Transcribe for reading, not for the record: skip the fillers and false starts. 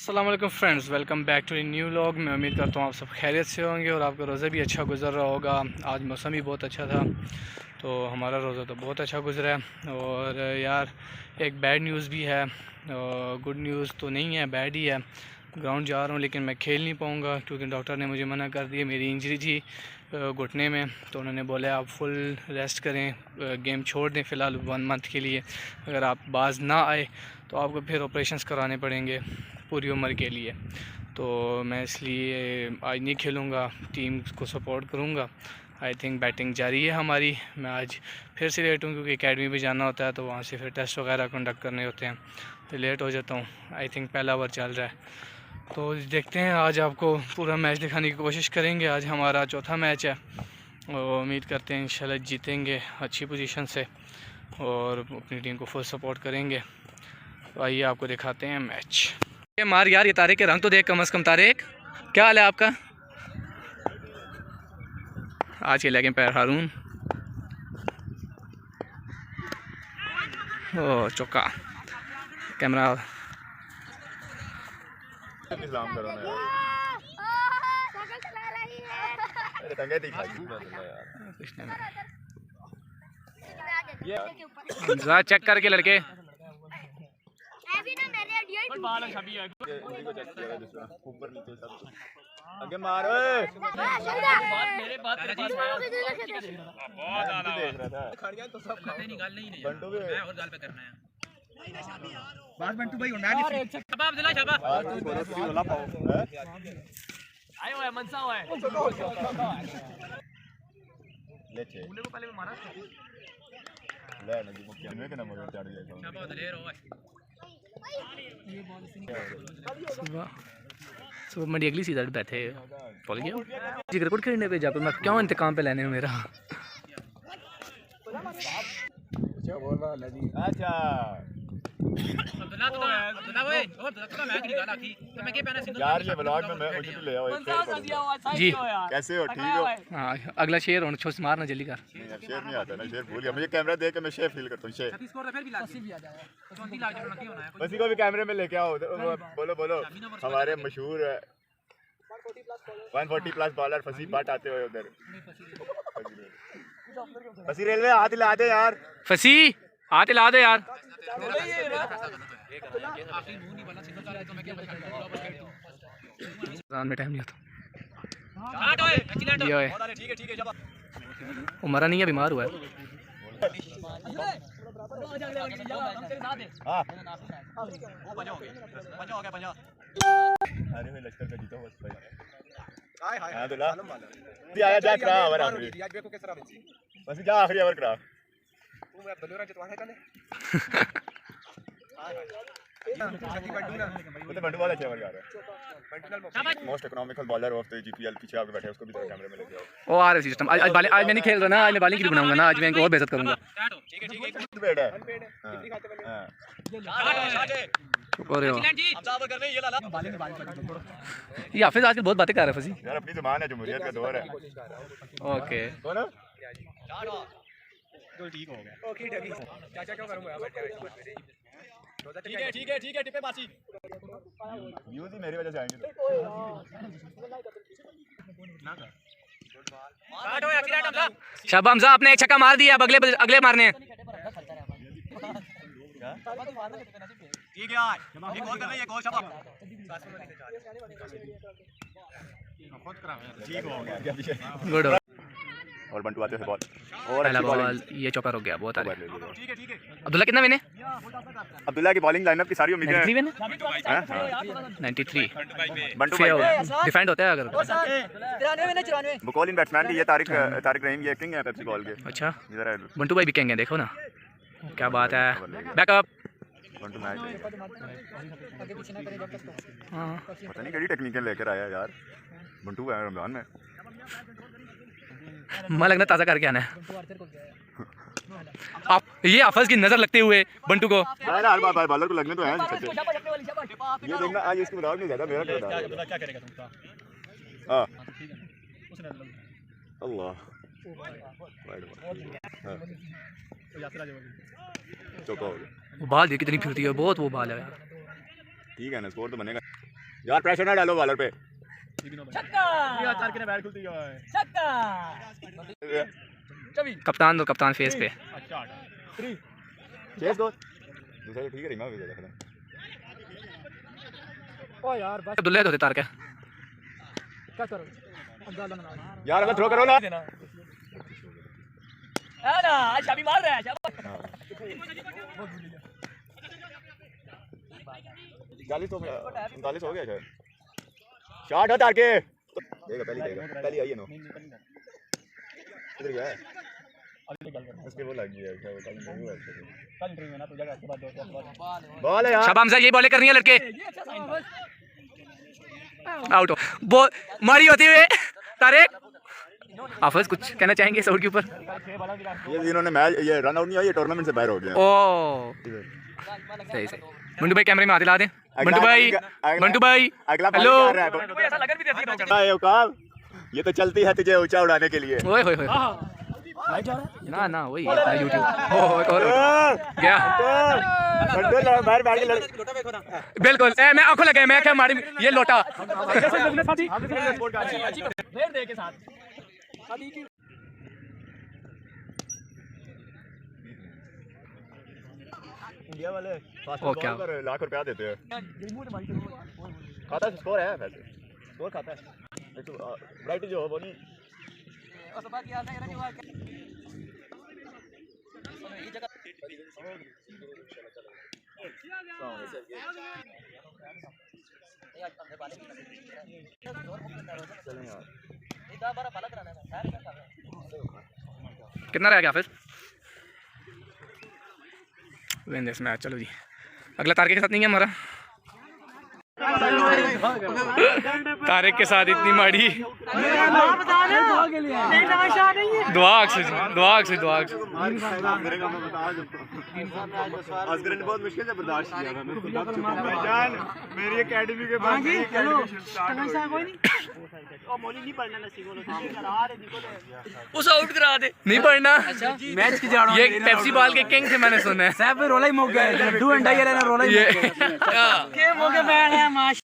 अस्सलाम वालेकुम friends, welcome back to new vlog. मैं उम्मीद करता हूँ आप सब खैरियत से होंगे और आपका रोज़ा भी अच्छा गुजर रहा होगा। आज मौसम भी बहुत अच्छा था, तो हमारा रोज़ा तो बहुत अच्छा गुजरा है। और यार एक बैड न्यूज़ भी है, गुड न्यूज़ तो नहीं है, बैड ही है। ग्राउंड जा रहा हूँ लेकिन मैं खेल नहीं पाऊँगा क्योंकि डॉक्टर ने मुझे मना कर दिया। मेरी इंजरी थी घुटने में, तो उन्होंने बोला आप फुल रेस्ट करें, गेम छोड़ दें फ़िलहाल 1 मंथ के लिए। अगर आप बाज ना आए तो आपको फिर ऑपरेशंस कराने पड़ेंगे पूरी उम्र के लिए। तो मैं इसलिए आज नहीं खेलूँगा, टीम को सपोर्ट करूँगा। आई थिंक बैटिंग जारी है हमारी। मैं आज फिर से लेट हूँ क्योंकि एकेडमी भी जाना होता है, तो वहाँ से फिर टेस्ट वगैरह कंडक्ट करने होते हैं, तो लेट हो जाता हूँ। आई थिंक पहला ओवर चल रहा है, तो देखते हैं। आज आपको पूरा मैच दिखाने की कोशिश करेंगे। आज हमारा चौथा मैच है और उम्मीद करते हैं इंशाल्लाह जीतेंगे अच्छी पोजीशन से और अपनी टीम को फुल सपोर्ट करेंगे। तो आइए आपको दिखाते हैं मैच। ये मार यार, ये तारिक के रंग तो देख कम से कम। तारिक, क्या हाल है आपका? आज के लेकिन पैर हारून। ओ चौका, कैमरा चेक करके लड़के। आगे मार मेरे बात तेरे पास देख रहा था। खड़ गया तो सब खाते निकालने ही नहीं। बंटू भी मैं और गाल पे करना है। बस बंटू भाई होना है। शबाब दिला शबाब। वाला पाओ आयो है मनसा हुआ है। ले छे मुने को पहले में मारा ले ना जी मुक्के में के नंबर चढ़ गया। शबाब ले रो है ये बॉल सुबह मंडी अगली सीधा बैठे पल गया जी क्रिकेट खेलने पे जाकर। मैं क्यों इंतकाम पे लेने में मेरा। क्या बोल रहा है जी? अच्छा अब्दुल्ला तो अब्दुल्ला ओए और तो मैं निकाला थी तो मैं के पहना सिंगल यार। ये व्लॉग में मैं मुझे भी ले आओ जी। कैसे हो? ठीक हो? हां अगला शेर होना छोस मारना जल्दी कर। शेर नहीं आता ना, शेर भूल गया। मुझे कैमरा देख के मैं शेर फील करता हूं। शेर 30 स्कोर फिर भी लाजी भी आ जाएगा तो 20 लाख जो नकी होना है। किसी को भी कैमरे में लेके आओ। बोलो बोलो हमारे मशहूर 140 प्लस बॉलर फसी बाट आते हुए उधर। फसी रेलवे हाथ हिला दे यार। फसी हाथ हिला दे यार। में टाइम नहीं होता। वो मरा नहीं है, बीमार हुआ है। लश्कर का जीता बस भाई। हां दुला आया जा करा ओवर आखिरी। देखो किस तरह बस जा आखिरी ओवर करा। तू मैं बलोरा जितवाने का ले। वो तो बंटू वाला अच्छा ओवर कर रहा है। Most economical bowler of the GPL पीछे आके बैठे, उसको भी तो कैमरे में लेके आओ। ओ आ रहा सिस्टम। आज मैं नहीं खेल रहा ना, आज मैं बॉलिंग की बनाऊंगा ना, आज मैं इनको और बेइज्जत करूंगा। ठीक है बेट है। कितनी खाते वाले? हां चुप हो रहे हो हम साहब कर रहे हैं। ये लाला ये हाफिज आजकल बहुत बातें कर रहा है। फसी यार अपनी ज़बान है, जमहूरियत का दौर है। ओके कौन तो ठीक हो गया। ओके ठीक है चाचा क्यों करूंगा बैठे। ठीक है टिपे मासी व्यूज ही मेरी वजह से आएंगे तो। शाबाश हमजा, आपने एक छक्का मार दिया, अब अगले मारने हैं। ठीक है यार एक और कर रही है। एक और शाबाश खुद करा ठीक हो गया। गुड। और बंटू आते हैं बॉल और पहला बॉल ये चौका रुक गया। बहुत आ रहा है। ठीक है अब्दुल्ला कितना मैंने? अब्दुल्ला की बॉलिंग लाइनअप की सारी उम्मीदें 93 मैंने। 93 बंटू भाई डिफेंड होता है अगर। बकौलिन बैट्समैन की ये तारिक रहीम ये किंग है पेप्सी बॉल के। अच्छा इधर बंटू भाई भी कहेंगे, देखो ना क्या बात है। बैकअप बंटू मैच पता नहीं कैसी टेक्निकल लेकर आया यार बंटू है रमजान में। मैं लगना ताज़ा करके आना है। आप ये हाफिज की नजर लगते हुए बंटू को हर बार बॉलर को लगने तो है सच्चे। ये देखना आज इसकी मजाक नहीं ज्यादा मेरा क्या करेगा तुम। हां अल्लाह चौका हो गया। वो बाल देखिए कितनी फिरती है, बहुत वो बाल है यार। ठीक है ना, स्कोर तो बनेगा। यार प्रेशर ना डालो बॉलर पे। छक्का यार चार के बैट खुलती है छक्का कप्तान दो, कप्तान फेस पे। अच्छा 3 चेस दो दूसरा ठीक है रिंगा भी दे दे। ओ यार बस अब्दुल्ला होते तार का क्या करो अंदाजा ना यार अगर थ्रो करो ना है ना शाबी मार रहा है शाबाश 39 हो गया शायद। शॉट है तार के देगा पहली आई है नो किधर गया है उसके वो लग गया क्या वो कल नहीं हुआ कल इंटरव्यू में ना तो जगह के बाद बॉल है यार। शाबाश हमजा, ये बॉलें करनी है लड़के। आउट हो वो मारी होती हुए तारिक। हाफिज कुछ कहना चाहेंगे इस आउट के ऊपर? ये इन्होंने मैच ये रन आउट नहीं हुआ, ये टूर्नामेंट से बाहर हो गया। ओ सही सही। मंटू भाई कैमरे में हाथ दिला दें। मंटू भाई अगला हेलो। ऐसा लगन भी देती है ये तो चलती है तुझे ऊंचा उड़ाने के लिए। ओए होए होए ना ना वही यूट्यूब ओ एक और गया बिल्कुल। मैं आंखों लगे मैं क्या मारी ये लोटा भेड़ दे के साथ इंडिया वाले ओ क्या लाख रुपया देते हैं। खाता है स्कोर है वैसे स्कोर खाता है राइट जो वो नहीं कितना रह गया फिर विन दिस मैच। चलो जी अगला तारिक के साथ नहीं है हमारा। तारिक के साथ इतनी माड़ी दुआ से बहुत मुश्किल से बर्दाश्त किया भाईजान मेरी एकेडमी के बाद उस आउट करा दे नहीं पढ़ना मैच की जा रहा ये पेप्सी बॉल के किंग थे मैंने सुना है। साहब रोला ही मुक गया 2 घंटा ये रोला ही मुक गया